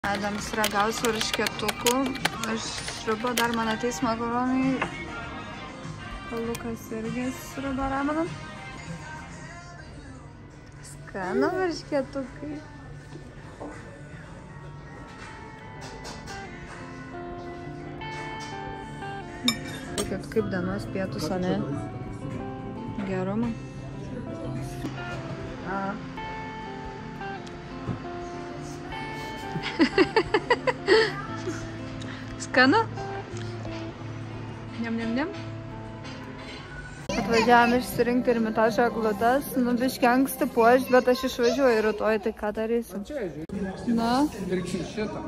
Adams ragaus varškėtukų. Aš sriuba dar man ateis makaronai. Lukas irgi sriuba ramenam. Skanu varškėtukai. Kaip dienos pietus, ane? Gerumą. Skanu? Niam. Atvažiavam išsirinkti Ermitažo eglutes. Nu, biškį anksti puošt, bet aš išvažiuoju rytoj, tai ką darysim? Na? Pirksim šitą.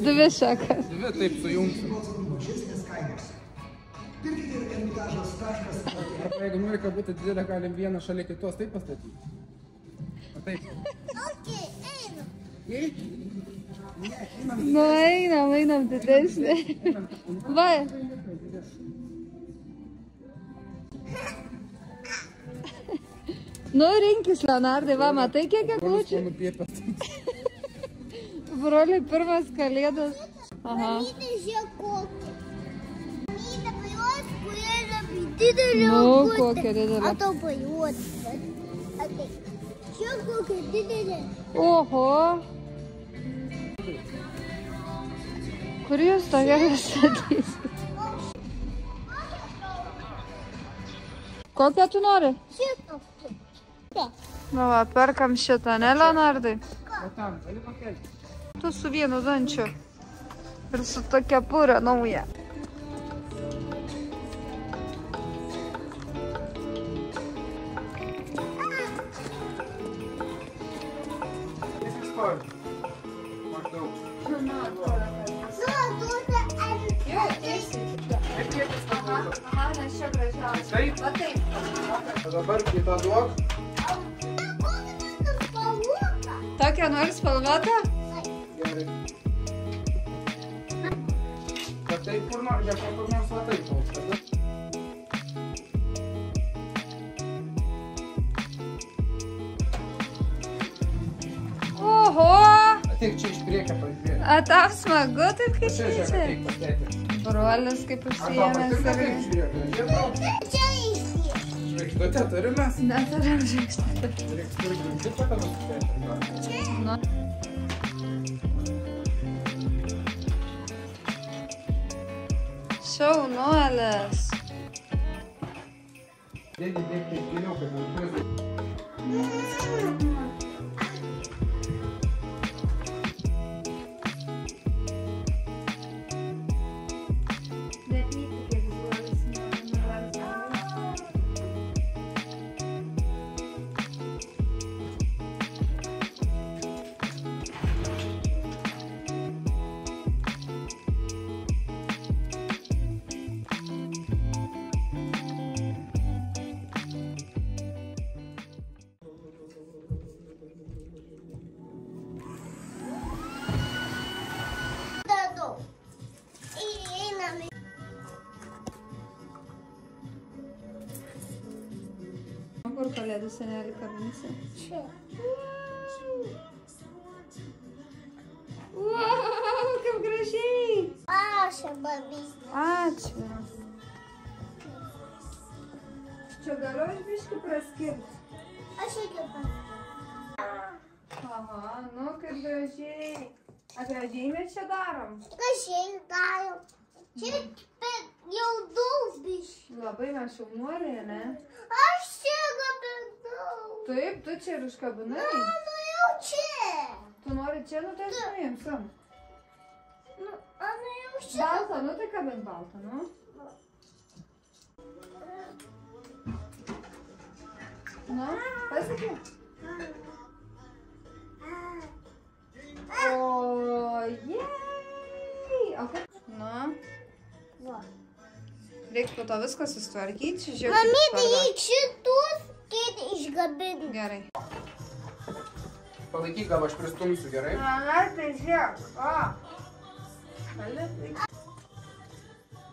Dvi šakas. Dvi taip sujungsim. Arba jeigu nori, kad būtų didelė, galim vieną šalia kitos taip pastatyti. Taip. Nu, einam didesnė. Va. Nu, rinkis, Leonardai, va, matai, kiek eglučių? Broliai, pirmas kalėdas. Aha. Nu, kokia didelė. Čia kokia didelė. Oho. Kur jūs tokia statysit? Kokią tu nori? Šitą. Va, perkam šitą, ne, Leonardai? O tam, gali pakelti. Tu su vienu dančiu. Ir su tokia pūrė nauja. Maždaug. Aha, nes čia gražiausia. Taip? Va taip. O dabar kitą duok. Tokią nori spalvotą? Gerai. Bet tai kur nors va taip. Oho! Ateik čia iš priekio pažiūrėti. A, tau smagu taip kaip Čia, čia? ateik pasėti. Brolis kaip užsiėmęs ir... Čia įsi. Žvaigždutę turime? Neturim žvaigždutę. Žvaigždutę tavo pasėti. Nu. Šaunuolis. Dėdi giliau, kad neužmėstų. Kur kalėdų senelį kabinasi? Čia. Wow, kaip gražiai! Ačiū, babys. Ačiū. Čia galiu aš biškį praskirti. Aš irgi pas. Aha, nu kaip gražiai. A gražiai mes čia darom? Gražiai darom. Čia jau daug biškį. Labai mes šaunuoliai, ne? Aš čia gabinau. Taip, tu čia ir užkabinai. Mano jau čia. Tu nori čia, nu tai aš nuimsim. Nu, mano jau čia. Baltą, nu tai kabint baltą, nu. Nu, pasakė. O, jej! O kaip? Nu. Va. Reikia po to viską susitvarkyti. Mamytė, jei šitus kėdį išgabinti. Gerai. Palaikyk, gal aš pristumsiu, gerai? Na, tai žiūrėk. O.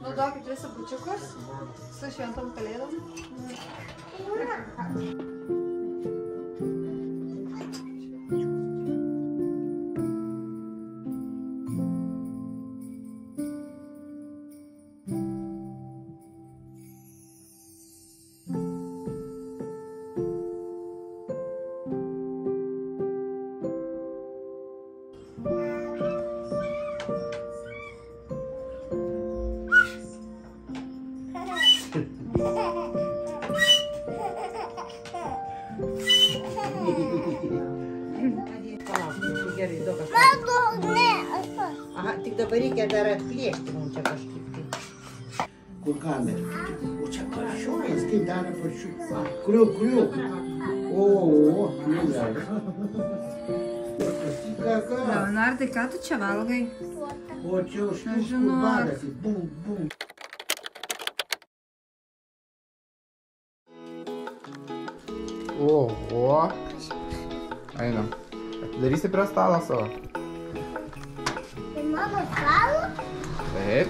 Naudokit visą bučiukus su šventom kalėdom. Gerai, daug aš. Matau, ne. Aha, tik dabar reikia dar atplėšti mums čia kažkaip tai. Kur kamera? O čia paršiukas, kaip daro paršiukas. Kriuk. O, kliuvelė. Leonardai, ką tu čia valgai? O čia užkiškų badas. Bum. Oho. Einam. Atidarysi prie stalo savo. Tai mano stalo? Taip.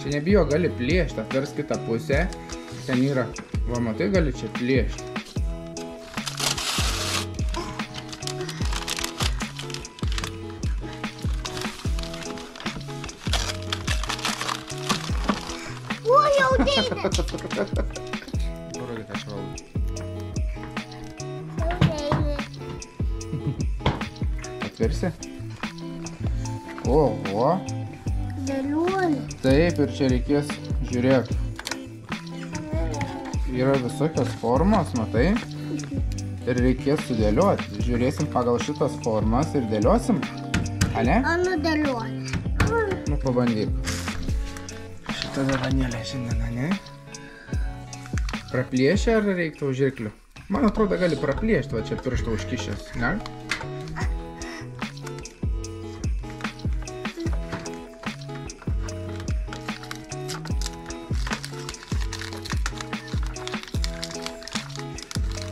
Čia nebijo, gali plėšti, atvers kitą pusę. Ten yra. Va, matai, gali čia plėšti. O, jau deina. Broli, ką čia valgai. Jau deina. Atversi? Oho. Dėliuolė. Taip, ir čia reikės, žiūrėk. Yra visokios formos, matai? Ir reikės sudėlioti. Žiūrėsim pagal šitas formas ir dėliosim. A ne? Anu dėliuolė. Nu, pabandyk. Šitą dovanėlę šiandien, ne? Praplėšė ar reiktų žirklių? Man atrodo, gali praplėšti, va čia pirštą užkišęs, ne?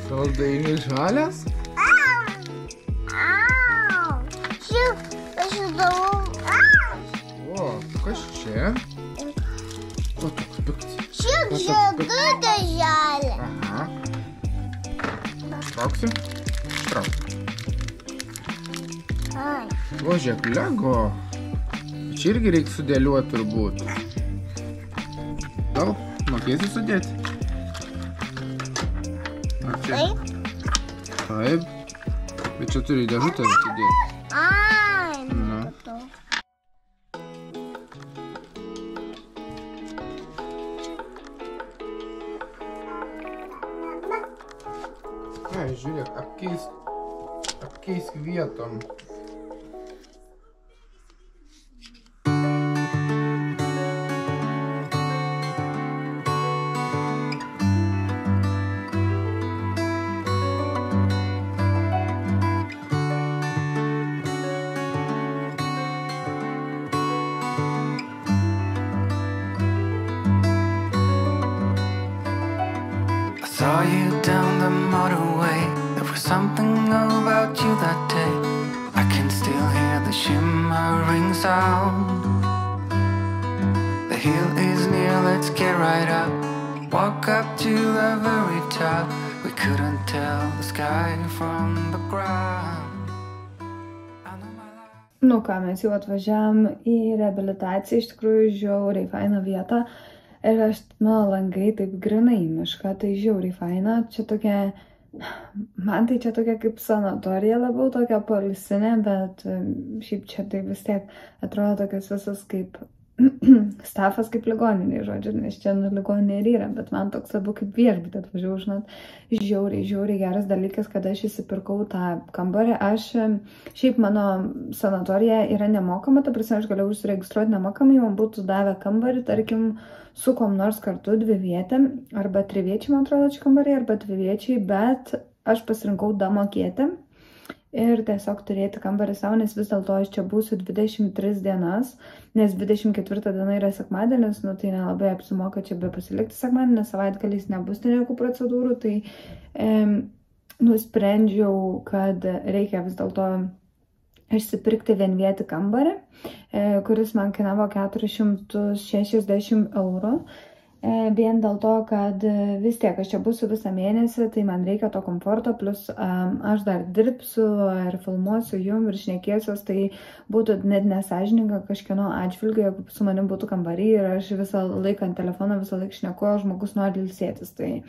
Saldainis žalias? Au. Šiaip, aš įdomu. O, kas čia? O, toks piktas. Šiaip žiedutė žalia. Aha. Trauksi? Trauk. Ai. O, žiūrėk, Lego. Čia irgi reikia sudėliuoti turbūt. Gal mokėsi sudėti? Ar čia? Taip. Taip. Bet čia turi dėžutę sudėti. Ai. Na. Matau. Ai, žiūrėk, apkeisk vietom. Saw you down the motorway. There was something about you that day. I can still hear the shimmering sound. The hill is near, let's get right up. Walk up to the very top. We couldn't tell the sky from the ground. Nu ką, mes jau atvažiavam į reabilitaciją, iš tikrųjų žiauriai faina vieta. Ir aš, mano langai taip grinai į mišką, tai žiauriai faina. Čia tokia, man tai čia tokia kaip sanatorija labiau, tokia poilsinė, bet šiaip čia tai vis tiek atrodo tokias visas kaip stafas kaip ligoninė, žodžiu, nes čia ligoninė ir yra, bet man toks labiau kaip viešbutė atvažiavau, žinot, žiauriai geras dalykas, kad aš įsipirkau tą kambarį. Aš, šiaip mano sanatorija yra nemokama, ta prasme, aš galėjau užsiregistruoti nemokamai, man būtų davę kambarį, tarkim, su kom nors kartu dvivietėm, arba triviečiai, man atrodo, čia kambariai, arba dviviečiai, bet aš pasirinkau damokėti ir tiesiog turėti kambarį savo, nes vis dėlto aš čia būsiu 23 dienas, nes 24 diena yra sekmadienis, nu tai nelabai apsimoka čia be pasilikti sekmadienį, nes savaitgaliais nebus jokių procedūrų, tai nusprendžiau, kad reikia vis dėlto išsipirkti vienvietį kambarį, kuris man kainavo 460 eurų. Vien dėl to, kad vis tiek aš čia būsiu visą mėnesį, tai man reikia to komforto, plus aš dar dirbsiu ir filmuosiu jum ir šnekėsiuos, tai būtų net nesąžininga kažkieno atžvilgiu, jeigu su manim būtų kambarį ir aš visą laiką ant telefono, visą laiką šneku, žmogus nori ilsėtis. Tai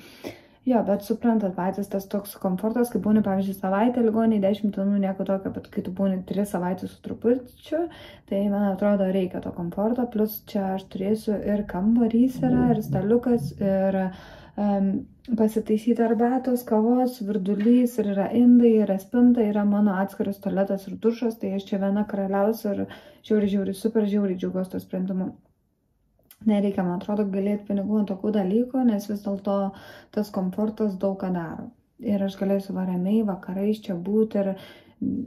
jo, bet suprantat patys tas toks komfortas, kai būni, pavyzdžiui, savaitę ligonį, 10 dienų nieko tokio, bet kai tu būni 3 savaitės su trupučiu, tai man atrodo reikia to komforto, plus čia aš turėsiu ir kambarys yra, ir staliukas, ir pasitaisyti arbatos, kavos, virdulys, ir yra indai, yra spinta, yra mano atskiras tualetas ir dušas, tai aš čia viena karaliausia ir žiauri, super žiauri džiaugiuosi to sprendimu. Nereikia, man atrodo, galėti pinigų ant tokių dalykų, nes vis dėlto tas komfortas daug ką daro. Ir aš galėsiu ramiai vakarais čia būti ir,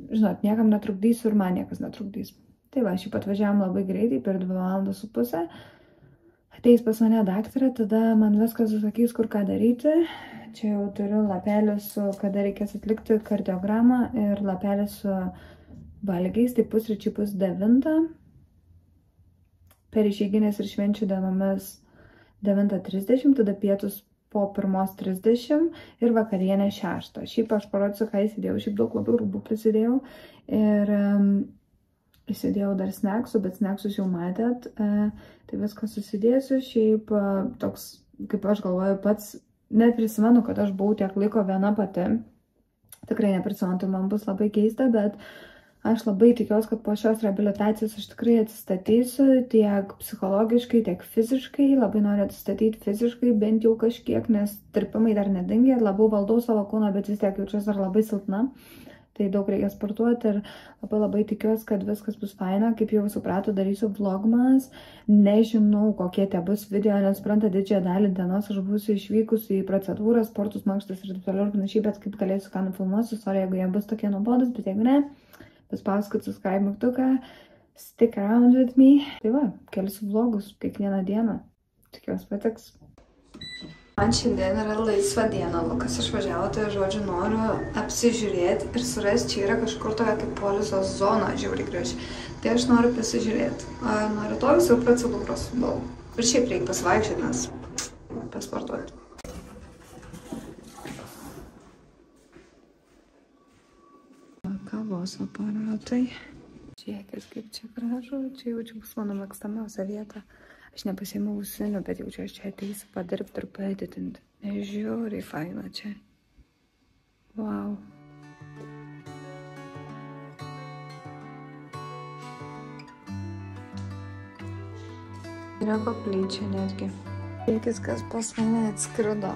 žinot, niekam netrukdysiu ir man niekas netrukdys. Tai va, šiaip atvažiavam labai greitai, per 2,5 valandas. Ateis pas mane daktarė, tada man viskas susakys, kur ką daryti. Čia jau turiu lapelį su, kada reikės atlikti kardiogramą ir lapelį su valgiais, tai pusryčiai 9:30. Per išeiginės ir švenčių dienomis 9:30, tada pietus po 1:30 ir vakarienė 6. Šiaip aš parodysiu, ką įsidėjau, šiaip daug labai rūbų prisidėjau ir įsidėjau dar snacksų, bet snacksus jau matėt, tai viską susidėsiu, šiaip toks, kaip aš galvoju, pats net prisimenu, kad aš buvau tiek laiko viena pati, tikrai neprisimenu, tai man bus labai keista, bet aš labai tikiuosi, kad po šios reabilitacijos aš tikrai atsistatysiu tiek psichologiškai, tiek fiziškai. Labai noriu atsistatyti fiziškai, bent jau kažkiek, nes tirpimai dar nedingė, labiau valdau savo kūną, bet vis tiek jaučiuosi dar labai silpna. Tai daug reikia sportuoti ir labai tikiuosi, kad viskas bus faina. Kaip jau suprato, darysiu vlogmas. Nežinau, kokie tie bus video, nes supranta, didžiąją dalį dienos aš būsiu išvykusi į procedūrą, sportus, mankštas ir taip toliau ir panašiai, bet kaip galėsiu ką nufilmuosiu, sorry, jeigu jie bus tokie nuobodus, bet jeigu ne, paspauskit subscribe mygtuką, stick around with me. Tai va, kelsiu vlogus kiekvieną dieną. Tikiuosi patiks. Man šiandien yra laisva diena, Lukas išvažiavo, tai žodžiu noriu apsižiūrėti ir surasti, čia yra kažkur tokia kaip poliso zona, žiauriai graži. Tai aš noriu pasižiūrėti. Nuo rytojus jau procedūros daug. Ir šiaip reikia pasivaikščioti, nes pasportuoti. Kavos aparatai. Žiūrėkit, kaip čia gražu. Čia jaučiu bus mano mėgstamiausia vieta. Aš nepasiėmiau ausinių, bet jaučiu, aš čia ateisiu padirbti ir paeditinti. Žiūriai faina čia. Wow. Yra koplyčia netgi. Žiūrėkit, kas pas mane atskrido.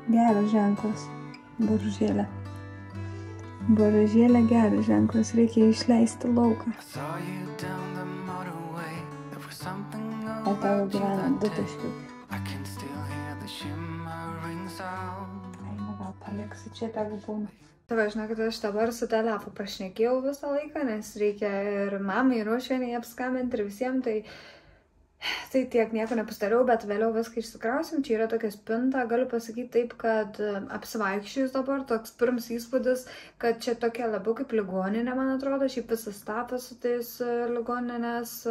Geras ženklas. Boružėlė. Boružėlė geras ženklas, reikia išleisti lauką. O tavo gyvena 2 taškiukai. Eina, gal paliksiu čia, tegu būna. Tai va, žinokit, aš dabar su telefu prašnekėjau visą laiką, nes reikia ir mamai, ir ruošieniai apskambinti ir visiems, tai tiek nieko nepastariau, bet vėliau viską išsikrausim. Čia yra tokia spinta, galiu pasakyti taip, kad apsivaikščius dabar toks pirms įspūdis, kad čia tokia labiau kaip ligoninė, man atrodo, šiaip visas stapas su tais ligoninės,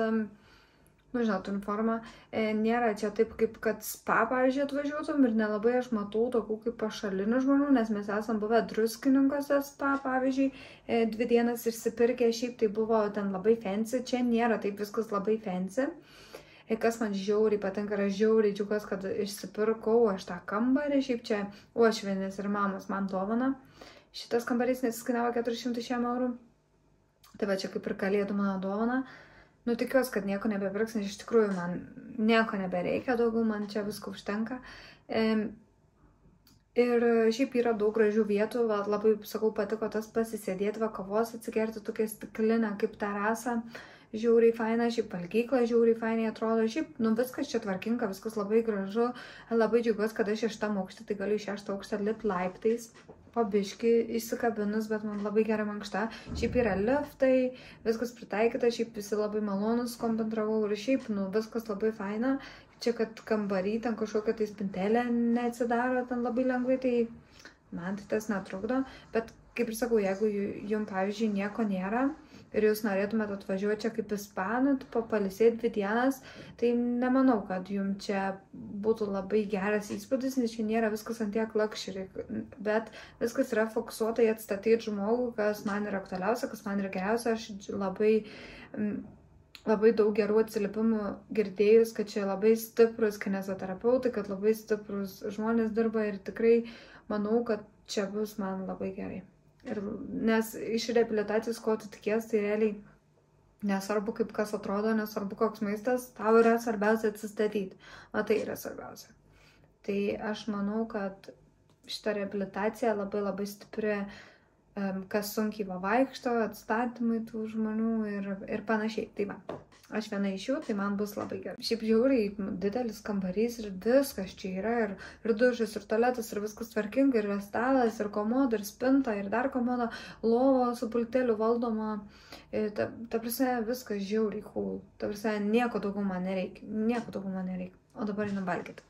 žinot, uniforma, nėra čia taip kaip kad spa, pavyzdžiui, atvažiuotum ir nelabai aš matau tokių kaip pašalinių žmonių, nes mes esam buvę Druskininkuose spa, pavyzdžiui, 2 dienas išsipirkę, šiaip tai buvo ten labai fancy, čia nėra taip viskas labai fancy. Kas man žiauriai patinka, yra žiauriai džiugas, kad išsipirkau aš tą kambarį, šiaip čia uošvienės ir mamos man dovana. Šitas kambarys nesiskainavo 400 eurų. Tai va čia kaip ir kalėdų mano dovana. Nu, tikiuosi, kad nieko nebepirks, nes iš tikrųjų man nieko nebereikia daugiau, man čia visko užtenka. Ir šiaip yra daug gražių vietų, va, labai, sakau, patiko tas pasisėdėti, va, kavos atsigerti, tokia stiklinė kaip terasa. Žiauriai faina, šiaip valgykla žiauriai fainai atrodo, šiaip, nu, viskas čia tvarkinga, viskas labai gražu, labai džiaugiuosi, kad aš 6 aukštą, tai galiu į 6 aukštą lipt laiptais, po biškį įsikabinus, bet man labai gera mankšta, šiaip yra liftai, viskas pritaikyta, šiaip visi labai malonus, koncentravau ir šiaip, nu, viskas labai faina, čia, kad kambarį, ten kažkokia tai spintelė neatsidaro ten labai lengvai, tai man tai tas netrukdo, bet kaip ir sakau, jeigu jums, pavyzdžiui, nieko nėra ir jūs norėtumėte atvažiuoti čia kaip ispanų, palisėti 2 dienas, tai nemanau, kad jums čia būtų labai geras įspūdis, nes čia nėra viskas ant tiek luxury, bet viskas yra fokusuota į atstatyti žmogų, kas man yra aktualiausia, kas man yra geriausia. Aš labai daug gerų atsiliepimų girdėjus, kad čia labai stiprus kineziterapeutai, kad labai stiprus žmonės dirba ir tikrai manau, kad čia bus man labai gerai. Nes iš reabilitacijos, ko tu tikies, tai realiai nesvarbu, kaip kas atrodo, nesvarbu, koks maistas, tau yra svarbiausia atsistatyti. O tai yra svarbiausia. Tai aš manau, kad šita reabilitacija labai stipri, kas sunkiai vaikšto, atstatymai tų žmonių ir panašiai. Tai va, aš viena iš jų, tai man bus labai gerai. Šiaip žiauriai didelis kambarys ir viskas čia yra, ir dušas, ir tualetas, ir viskas tvarkinga, ir stalas, ir komoda, ir spinta, ir dar komoda, lovo su pulteliu valdoma. Ta prasme, viskas žiauriai cool. Ta prasme, nieko daugiau man nereikia. O dabar einam valgyti.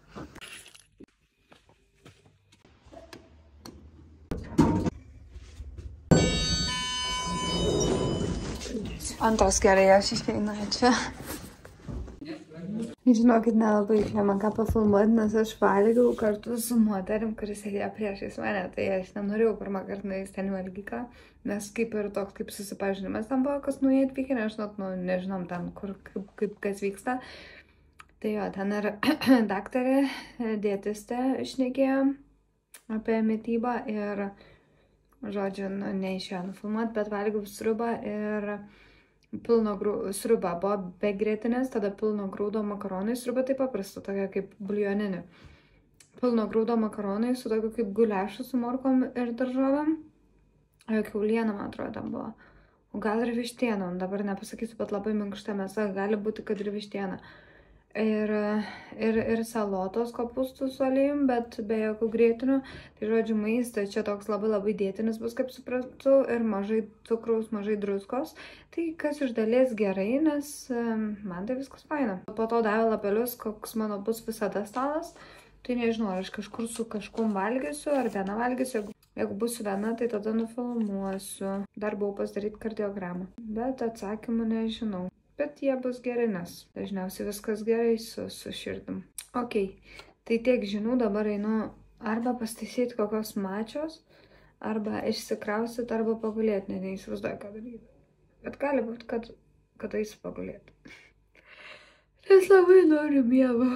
Antras gerai, aš išeinu čia. Žinokit, nelabai čia man ką pafilmuoti, nes aš valgiau kartu su moterim, kuris sėdėjo priešais mane. Tai aš nenorėjau pirmą kartą nuėjus ten valgyką, nes kaip ir toks kaip susipažinimas tam buvo, kas nuėjai atvykę, nežinom ten, kur, kas vyksta. Tai jo, ten ir daktarė, dietistė šnekėjo apie mitybą ir, žodžiu, neišėjo nufilmuoti, bet valgiau sriubą ir sriuba buvo be grietinės, tada pilno grūdo makaronai, sriuba taip paprasta, tokia kaip buljoninė. Pilno grūdo makaronai su tokiu kaip guliašu su morkom ir daržovėm. Kiauliena, man atrodo, tam buvo. O gal ir vištiena, dabar nepasakysiu, bet labai minkšta mėsa, gali būti, kad ir vištiena. Ir salotos kopūstų su aliejum, bet be jokių grietinių. Tai žodžiu, maistas čia toks labai dietinis bus, kaip supratau, ir mažai cukraus, mažai druskos. Tai kas iš dalies gerai, nes man tai viskas faina. Po to davė lapelius, koks mano bus visada stalas. Tai nežinau, ar aš kažkur su kažkum valgysiu, ar viena valgysiu. Jeigu būsiu viena, tai tada nufilmuosiu. Dar buvau pasidaryti kardiogramą. Bet atsakymų nežinau. Bet jie bus geri, nes dažniausiai viskas gerai su širdim. Ok, tai tiek žinių, dabar einu arba pastaisyti kokios mačios, arba išsikrausit, arba pagulėti, neįsivaizduoju ką daryti. Bet gali būti, kad eisiu pagulėti. Nes labai noriu miego.